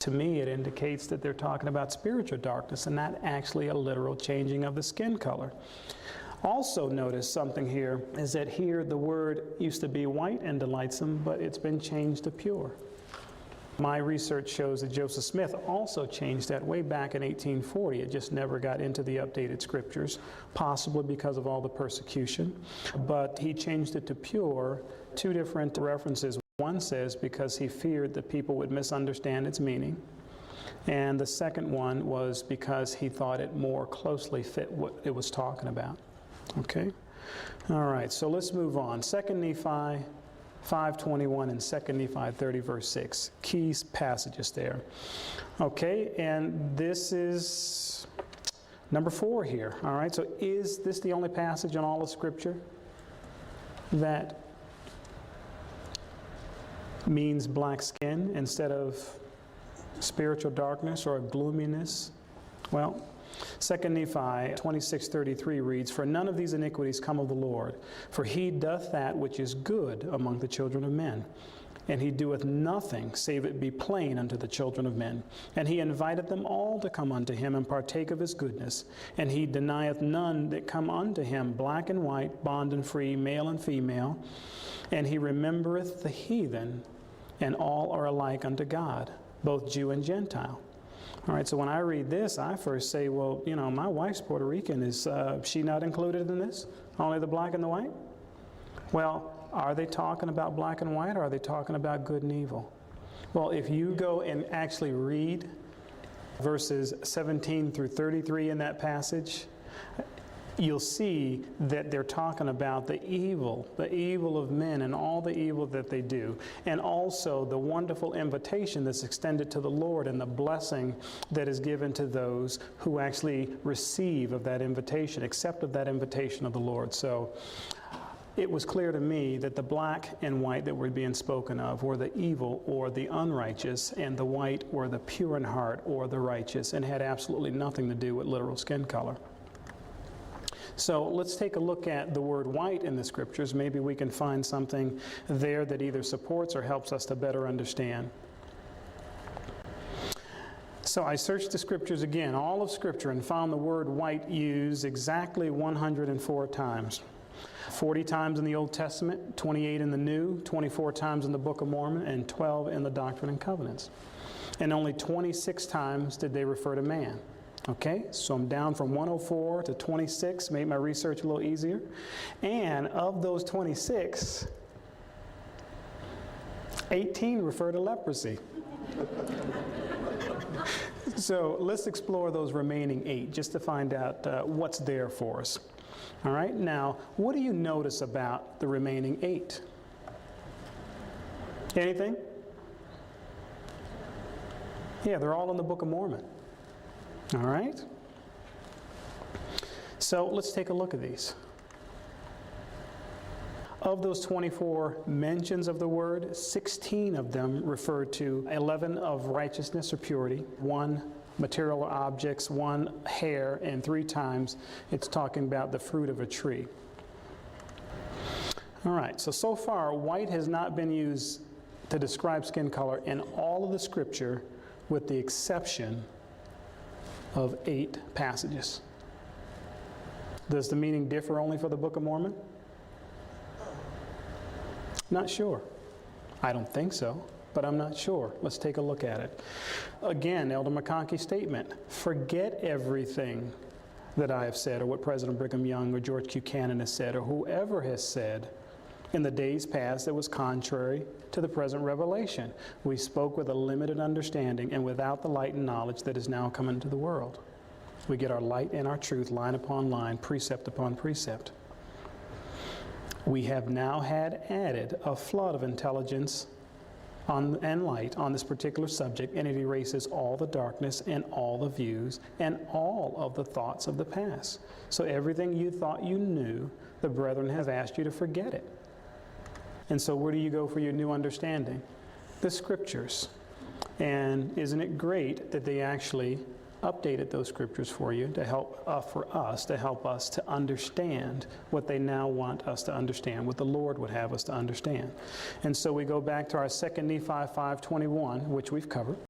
To me, it indicates that they're talking about spiritual darkness and not actually a literal changing of the skin color. Also notice something here is that here the word used to be white and delightsome, but it's been changed to pure. My research shows that Joseph Smith also changed that way back in 1840. It just never got into the updated scriptures, possibly because of all the persecution. But he changed it to pure. Two different references. One says because he feared that people would misunderstand its meaning. And the second one was because he thought it more closely fit what it was talking about. Okay? All right, so let's move on. 2 Nephi 5:21 and 2 Nephi 30 verse 6. Key passages there. Okay, and this is number 4 here. All right, so is this the only passage in all of Scripture that means black skin instead of spiritual darkness or gloominess? Well, 2 Nephi 26:33 reads, "For none of these iniquities come of the Lord, for he doth that which is good among the children of men. And he doeth nothing, save it be plain unto the children of men. And he inviteth them all to come unto him, and partake of his goodness. And he denieth none that come unto him, black and white, bond and free, male and female. And he remembereth the heathen, and all are alike unto God, both Jew and Gentile." All right, so when I read this, I first say, well, you know, my wife's Puerto Rican. Is she not included in this? Only the black and the white? Well, are they talking about black and white, or are they talking about good and evil? Well, if you go and actually read verses 17 through 33 in that passage, you'll see that they're talking about the evil of men and all the evil that they do, and also the wonderful invitation that's extended to the Lord and the blessing that is given to those who actually receive of that invitation, accept of that invitation of the Lord. So it was clear to me that the black and white that were being spoken of were the evil or the unrighteous, and the white were the pure in heart or the righteous, and had absolutely nothing to do with literal skin color. So let's take a look at the word white in the scriptures. Maybe we can find something there that either supports or helps us to better understand. So I searched the scriptures again, all of Scripture, and found the word white used exactly 104 times. 40 times in the Old Testament, 28 in the New, 24 times in the Book of Mormon, and 12 in the Doctrine and Covenants. And only 26 times did they refer to man. Okay, so I'm down from 104 to 26, made my research a little easier. And of those 26, 18 refer to leprosy. So let's explore those remaining 8 just to find out what's there for us. All right, now, what do you notice about the remaining 8? Anything? Yeah, they're all in the Book of Mormon. All right? So let's take a look at these. Of those 24 mentions of the word, 16 of them refer to 11 of righteousness or purity, 1 material objects, 1 hair, and 3 times it's talking about the fruit of a tree. All right, so far white has not been used to describe skin color in all of the Scripture with the exception of 8 passages. Does the meaning differ only for the Book of Mormon? Not sure. I don't think so, but I'm not sure. Let's take a look at it. Again, Elder McConkey's statement, forget everything that I have said, or what President Brigham Young or George Q. Cannon has said, or whoever has said in the days past that was contrary to the present revelation. We spoke with a limited understanding and without the light and knowledge that is now come into the world. We get our light and our truth line upon line, precept upon precept. We have now had added a flood of intelligence and light on this particular subject, and it erases all the darkness and all the views and all of the thoughts of the past. So everything you thought you knew, the brethren have asked you to forget it. And so where do you go for your new understanding? The Scriptures. And isn't it great that they actually updated those Scriptures for you to help to help us to understand what they now want us to understand, what the Lord would have us to understand. And so we go back to our 2 Nephi 5:21, which we've covered.